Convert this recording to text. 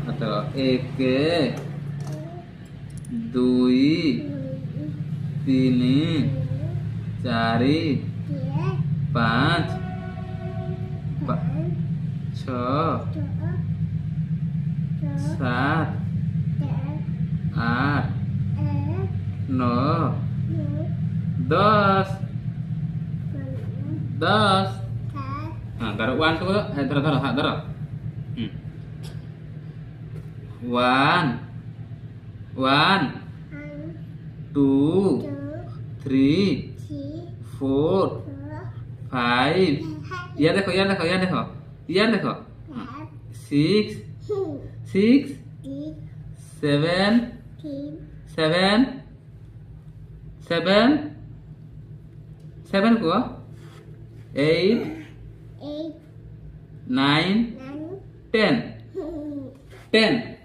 तो एक दुई तीन चारि पाँच छ सात आठ नौ 10 हाँ धरो 1 2 धरो धरो हाँ धरो 1 1 2 3 4 5 यार देखो यार देखो यार देखो यार देखो 6 6 7 7 7 7 को 8 9 10 10